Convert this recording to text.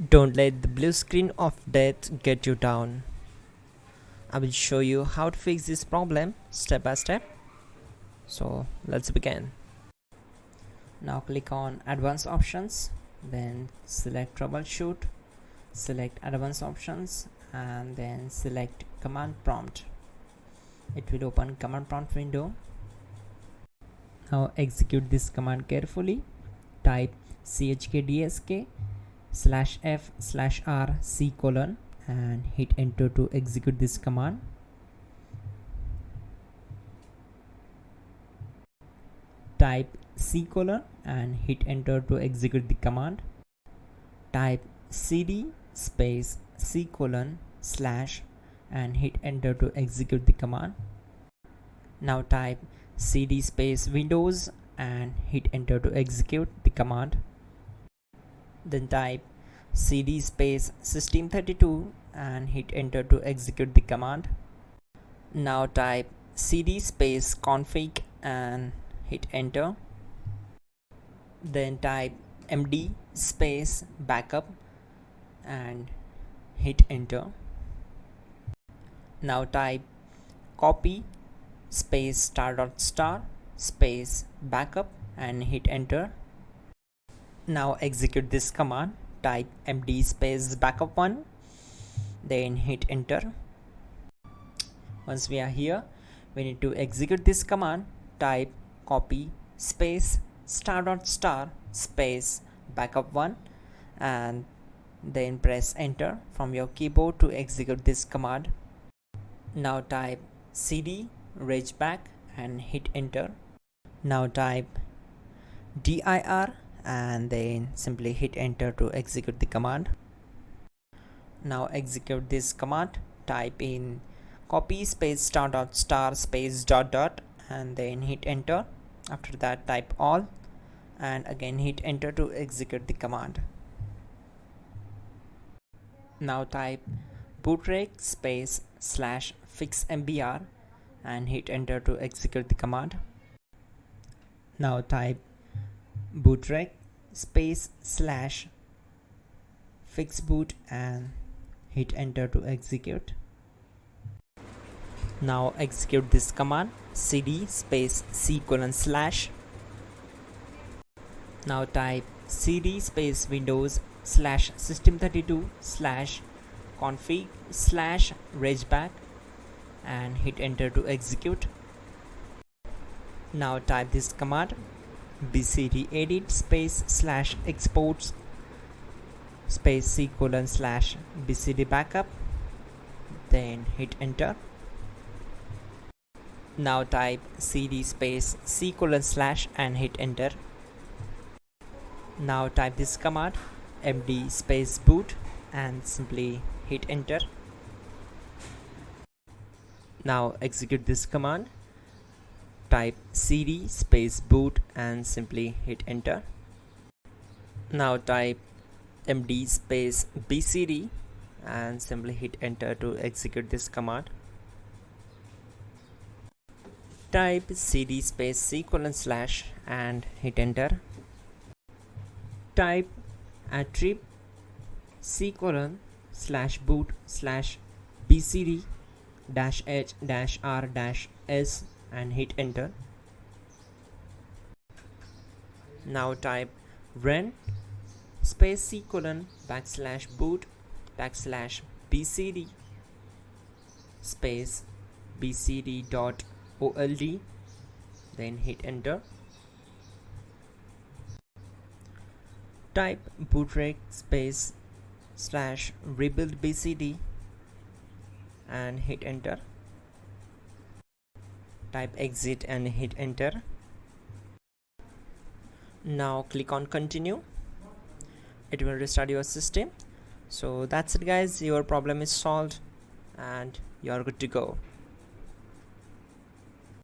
Don't let the blue screen of death get you down. I will show you how to fix this problem step by step. So let's begin. Now click on Advanced Options, then select Troubleshoot, select Advanced Options, and then select Command Prompt. It will open Command Prompt window. Now execute this command carefully. Type chkdsk/f/r/c: and hit enter to execute this command. Type C: and hit enter to execute the command. Type cd space C: / and hit enter to execute the command. Now type cd space Windows and hit enter to execute the command. Then type cd space System32 and hit enter to execute the command. Now type cd space config and hit enter. Then type md space backup and hit enter. Now type copy space *** space backup and hit enter. Now execute this command. Type md space backup1, then hit enter. Once we are here, we need to execute this command. Type copy space *** space backup1 and then press enter from your keyboard to execute this command. Now type cd regback and hit enter. Now type dir and then simply hit enter to execute the command. Now execute this command. Type in copy space *** space ... and then hit enter. After that type all and again hit enter to execute the command. Now type bootrec space /fixmbr and hit enter to execute the command. Now type bootrec space /fixboot and hit enter to execute. Now execute this command. cd space C:/. Now type cd space Windows /System32 /config /regback and hit enter to execute. Now type this command bcd edit space /exports space C:/ bcd backup, then hit enter. Now type cd space C:/ and hit enter. Now type this command md space boot and simply hit enter. Now execute this command. Type cd space boot and simply hit enter. Now type md space bcd and simply hit enter to execute this command. Type cd space C:/ and hit enter. Type attrib C:/boot/bcd-h-r-s and hit enter. Now type run space C:/boot/bcd space bcd.old, then hit enter. Type bootrec space /rebuild bcd and hit enter. Type exit and hit enter. Now click on continue. It will restart your system. So that's it guys, your problem is solved and you are good to go.